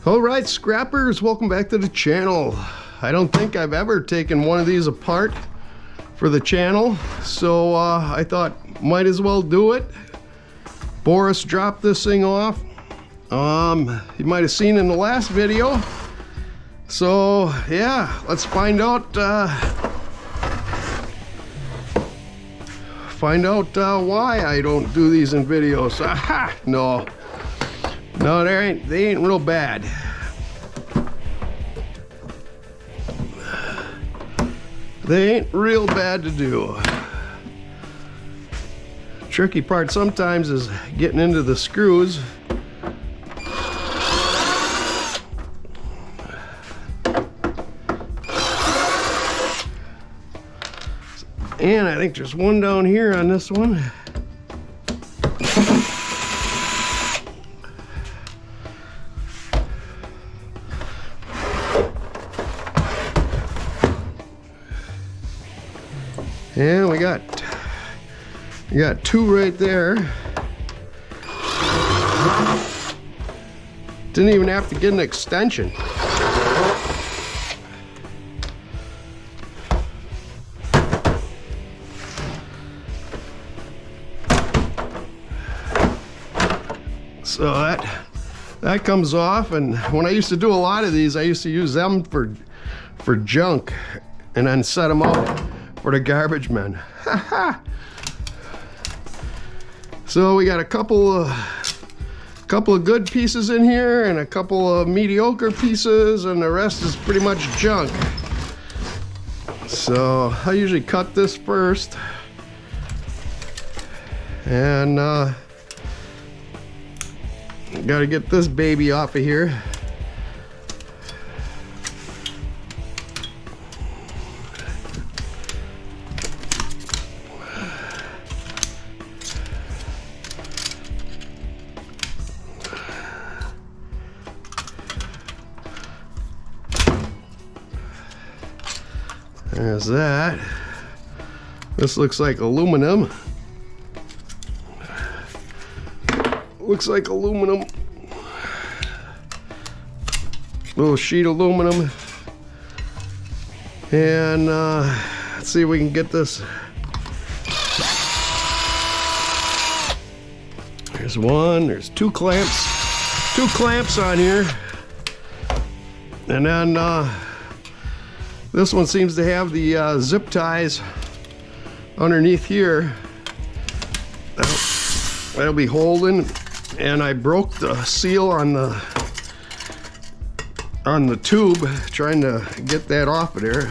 Alright, scrappers, welcome back to the channel. I don't think I've ever taken one of these apart for the channel, so I thought might as well do it. Boris dropped this thing off. You might have seen in the last video. So yeah, let's find out why I don't do these in videos. Aha! No, they ain't real bad. They ain't real bad to do. Tricky part sometimes is getting into the screws. And I think there's one down here on this one. And we got two right there. Didn't even have to get an extension. So that comes off, and when I used to do a lot of these, I used to use them for junk and then set them out for the garbage men. So we got a couple of good pieces in here and a couple of mediocre pieces, and the rest is pretty much junk. So I usually cut this first, and got to get this baby off of here. There's that. This looks like aluminum. Looks like aluminum. Little sheet aluminum. And let's see if we can get this. There's one, there's two clamps on here. And then this one seems to have the zip ties underneath here. That'll be holding. And I broke the seal on the tube trying to get that off of there,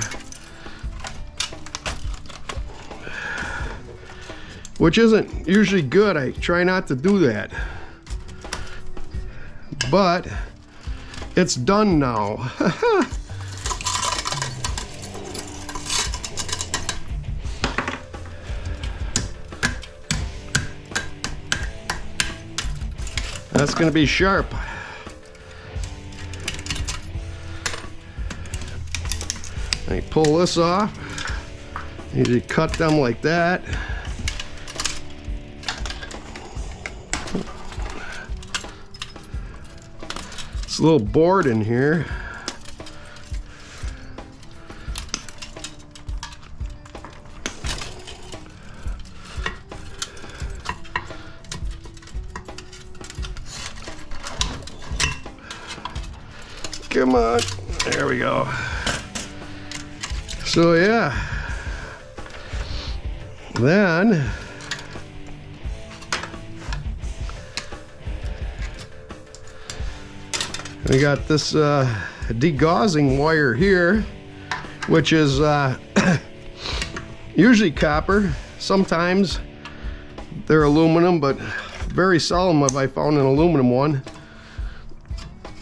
which isn't usually good. I try not to do that, but it's done now. That's going to be sharp. I pull this off. Usually cut them like that. This little board in here. Come on, there we go. So yeah, then we got this degaussing wire here, which is usually copper. Sometimes they're aluminum, but very seldom have I found an aluminum one.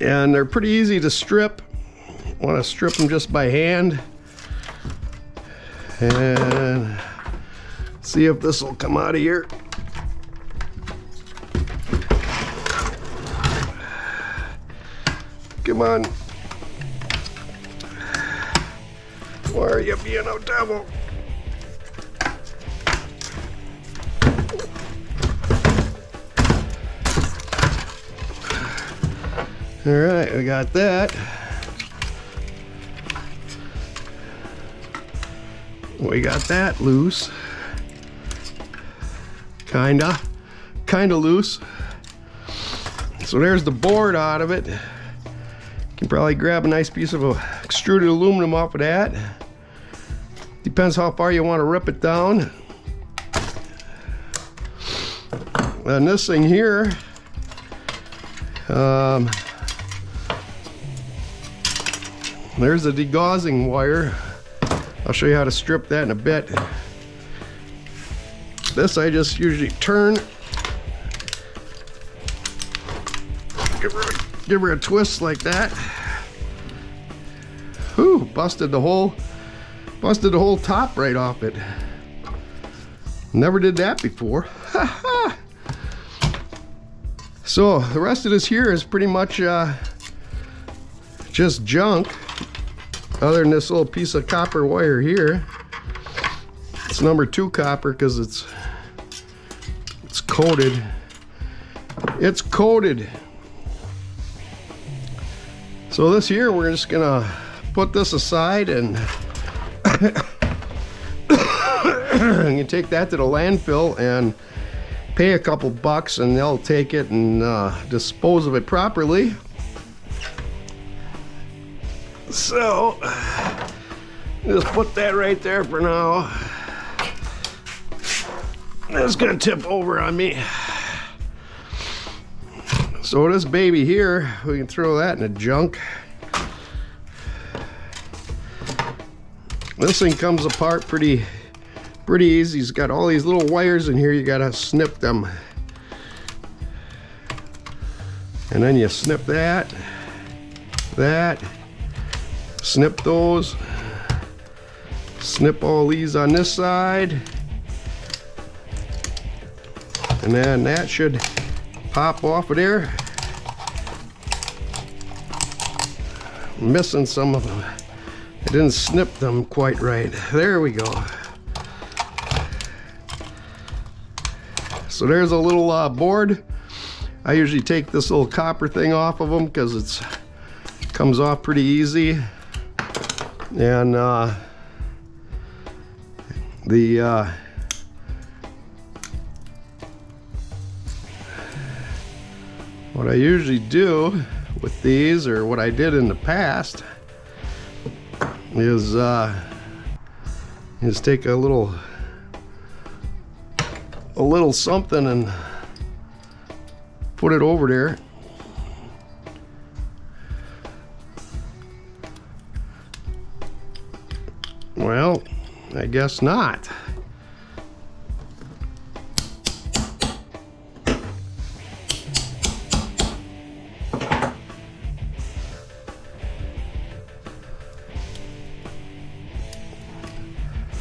And they're pretty easy to strip. Want to strip them just by hand. And see if this will come out of here. Come on. Why are you being a devil? All right, we got that. We got that loose. Kinda loose. So there's the board out of it. You can probably grab a nice piece of extruded aluminum off of that. Depends how far you want to rip it down. And this thing here, there's a degaussing wire. I'll show you how to strip that in a bit. This I just usually turn, give her a twist like that. Whew, busted the whole top right off it. Never did that before. So the rest of this here is pretty much just junk, other than this little piece of copper wire here. It's number 2 copper because it's coated. It's coated. So this here, we're just gonna put this aside and you take that to the landfill and pay a couple bucks and they'll take it and dispose of it properly. So just put that right there for now. That's gonna tip over on me. So this baby here, we can throw that in the junk. This thing comes apart pretty easy. It's got all these little wires in here. You gotta snip them. And then you snip that, snip those, snip all these on this side. And then that should pop off of there. I'm missing some of them. I didn't snip them quite right. There we go. So there's a little board. I usually take this little copper thing off of them because it comes off pretty easy. And what I usually do with these, or what I did in the past, is take a little something and put it over there. Well, I guess not.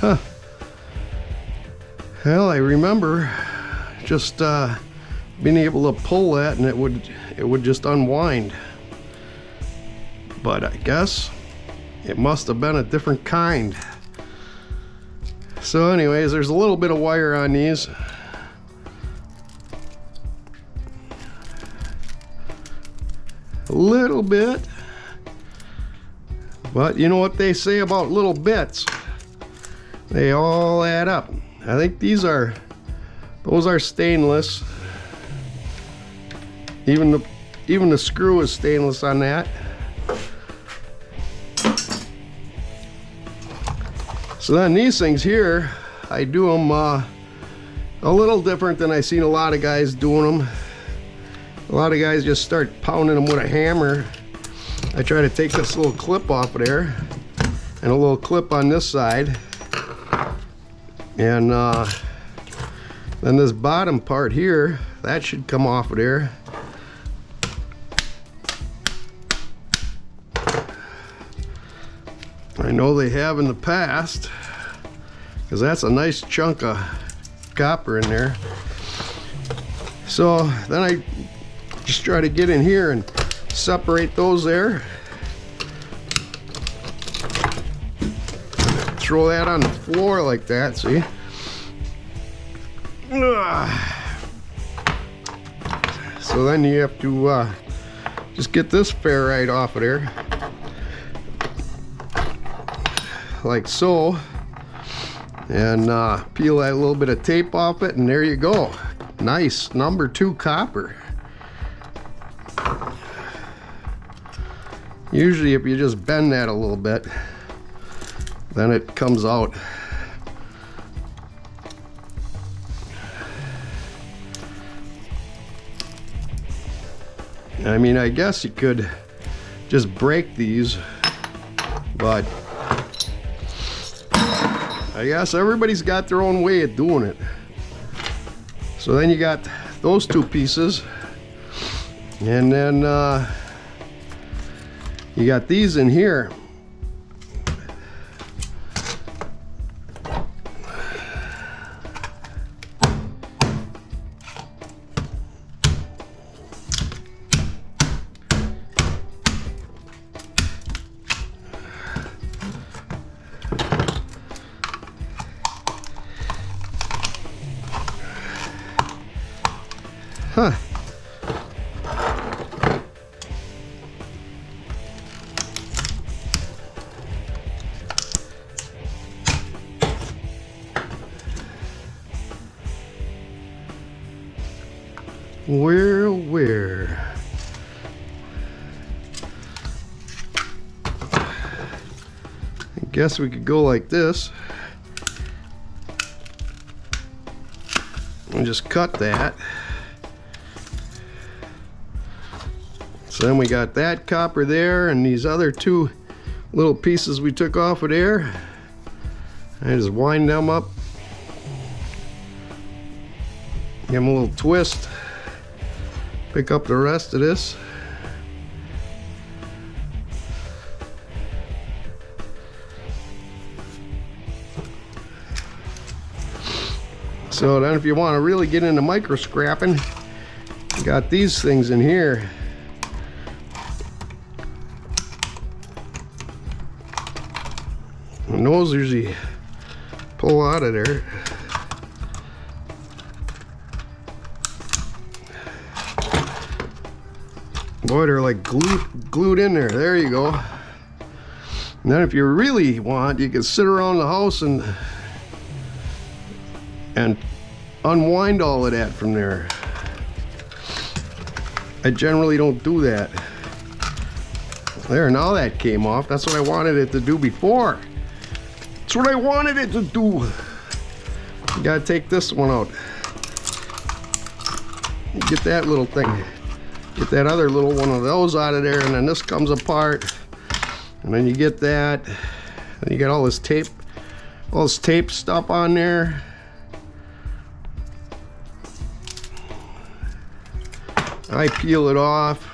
Huh. Well, I remember just being able to pull that and it would just unwind. But I guess it must have been a different kind. So anyways, there's a little bit of wire on these. A little bit. But you know what they say about little bits? They all add up. I think those are stainless. Even the screw is stainless on that. So then these things here, I do them a little different than I've seen a lot of guys doing them. A lot of guys just start pounding them with a hammer. I try to take this little clip off of there and a little clip on this side. And then this bottom part here, that should come off of there. I know they have in the past, because that's a nice chunk of copper in there. So then I just try to get in here and separate those there. Throw that on the floor like that, see? So then you have to Just get this ferrite off of there, like so, and peel that little bit of tape off it, and there you go. Nice number 2 copper. Usually if you just bend that a little bit, then it comes out. I mean, I guess you could just break these, but I guess everybody's got their own way of doing it. So then you got those 2 pieces, and then you got these in here. Huh. Where? I guess we could go like this and just cut that. So then we got that copper there, and these other 2 little pieces we took off of there. I just wind them up, give them a little twist, pick up the rest of this. So then if you want to really get into micro scrapping, you got these things in here. And those usually pull out of there. Boy, they're like glued in there. There you go. And then if you really want, you can sit around the house and unwind all of that from there. I generally don't do that. There, now that came off. That's what I wanted it to do before. That's what I wanted it to do. You gotta take this one out. Get that little thing. Get that other little one of those out of there, and then this comes apart. And then you get that. And you got all this tape stuff on there. I peel it off.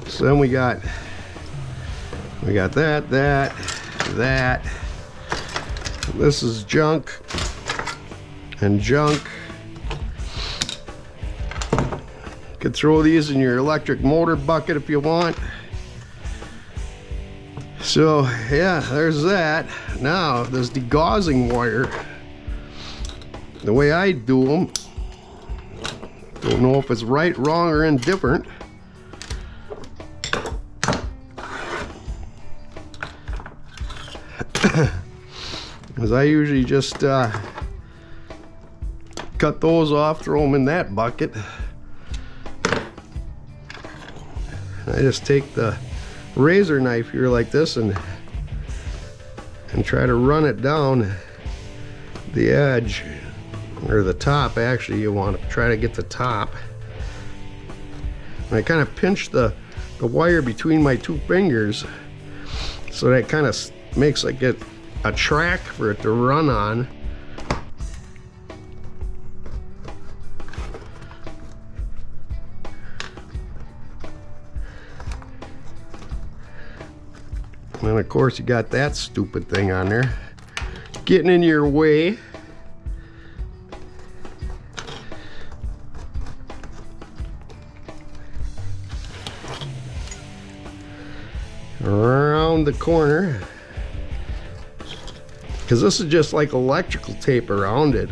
So then we got that. This is junk and junk. You could throw these in your electric motor bucket if you want. So yeah, there's that. Now this degaussing wire, the way I do them, don't know if it's right, wrong, or indifferent. Because I usually just cut those off, throw them in that bucket. I just take the razor knife here like this and try to run it down the edge, or the top. Actually, you want to try to get the top. And I kind of pinch the wire between my 2 fingers, so that kind of makes like it a track for it to run on. And then of course you got that stupid thing on there getting in your way. Around the corner, because this is just like electrical tape around it.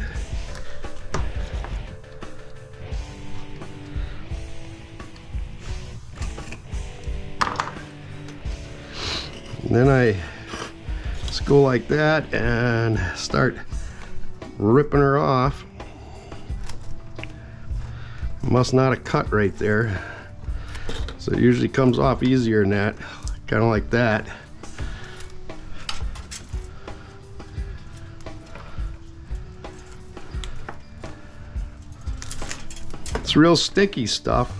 And then I just go like that and start ripping her off. Must not have cut right there. So it usually comes off easier than that, kind of like that. It's real sticky stuff.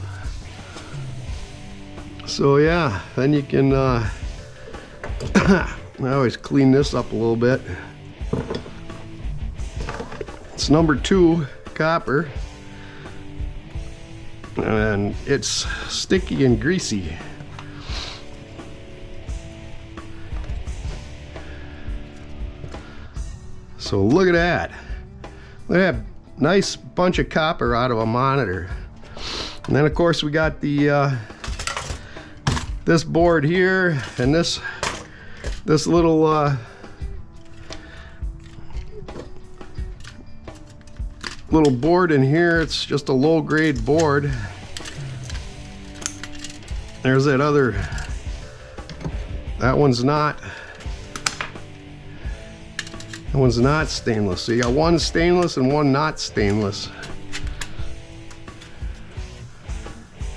So yeah, then you can I always clean this up a little bit. It's number 2 copper, and it's sticky and greasy. So look at that. Look at that nice bunch of copper out of a monitor. And then of course we got the this board here, and this little little board in here. It's just a low grade board. There's that other, that one's not stainless. So you got one stainless and one not stainless.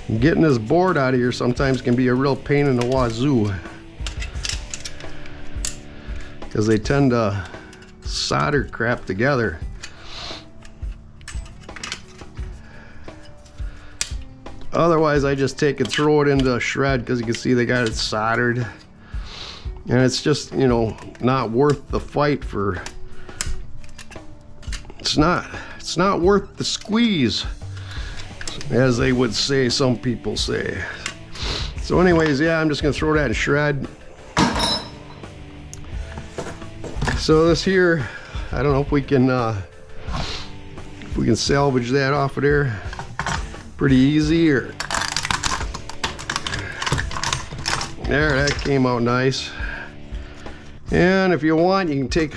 And getting this board out of here sometimes can be a real pain in the wazoo, because they tend to solder crap together. Otherwise I just take and throw it into a shred, because you can see they got it soldered, and it's just, you know, not worth the fight for, it's not worth the squeeze, as they would say, some people say. So anyways, yeah, I'm just gonna throw that in shred. So this here, I don't know if we can salvage that off of there pretty easy, or there, that came out nice. And if you want, you can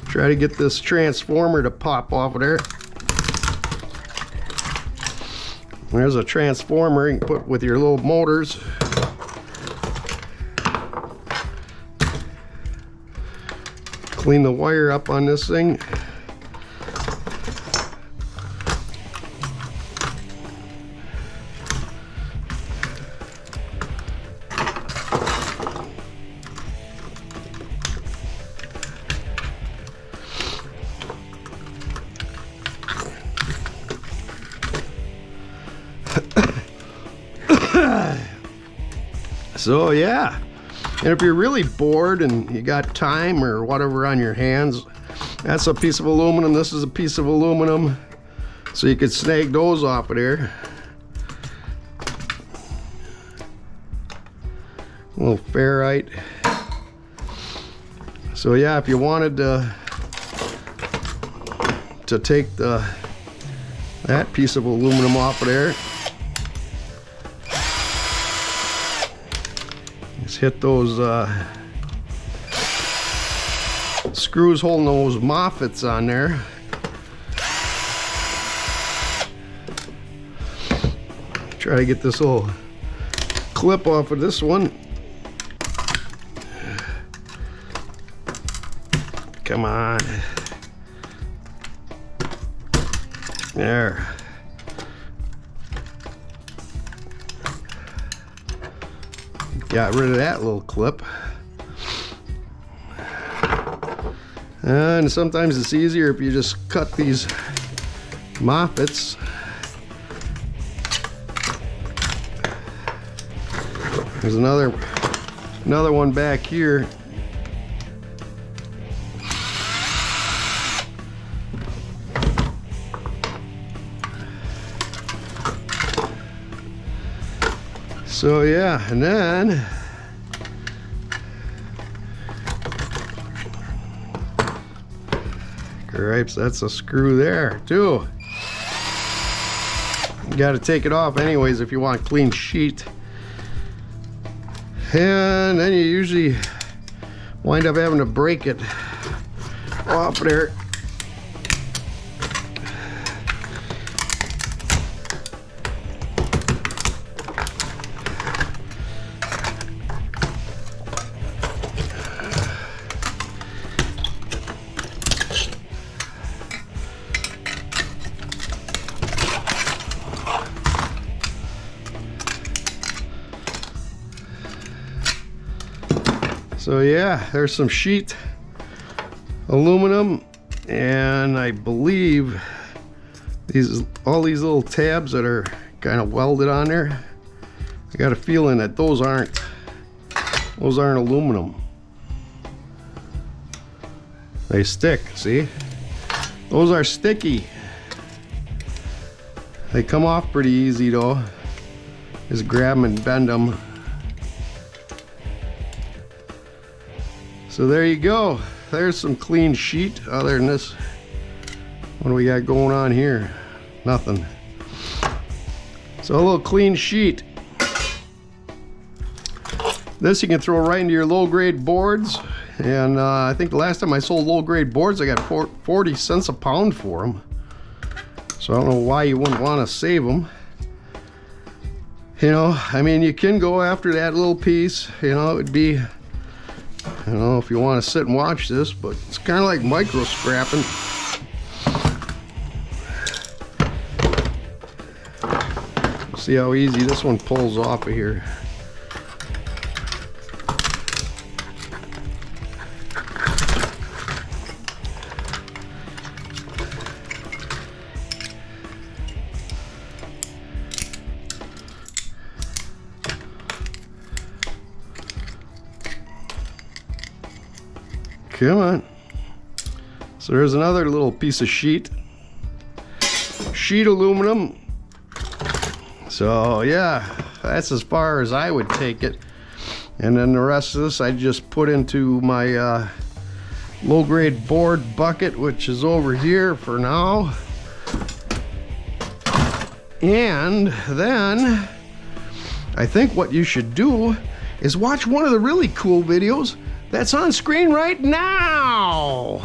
try to get this transformer to pop off of there. There's a transformer you can put with your little motors. Clean the wire up on this thing. So yeah, and if you're really bored and you got time or whatever on your hands, that's a piece of aluminum, this is a piece of aluminum, so you could snag those off of there. A little ferrite. So yeah, if you wanted to take that piece of aluminum off of there, just hit those screws holding those moffets on there. Try to get this little clip off of this one. Come on. There. Got rid of that little clip. And sometimes it's easier if you just cut these moffets. There's another one back here. So yeah, and then gripes, that's a screw there too. You got to take it off anyways if you want a clean sheet. And then you usually wind up having to break it off there. So yeah, there's some sheet aluminum, and I believe all these little tabs that are kind of welded on there, I got a feeling that those aren't aluminum. They stick, see? Those are sticky. They come off pretty easy though. Just grab them and bend them. So there you go. There's some clean sheet. Other than this, what do we got going on here? Nothing. So a little clean sheet. This you can throw right into your low grade boards. And I think the last time I sold low grade boards, I got 40 cents a pound for them. So I don't know why you wouldn't want to save them. You know, I mean, you can go after that little piece. You know, it would be, I don't know if you want to sit and watch this, but it's kind of like micro scrapping. See how easy this one pulls off of here. Come on. So there's another little piece of sheet aluminum. So yeah, that's as far as I would take it. And then the rest of this I just put into my low grade board bucket, which is over here for now. And then I think what you should do is watch one of the really cool videos that's on screen right now.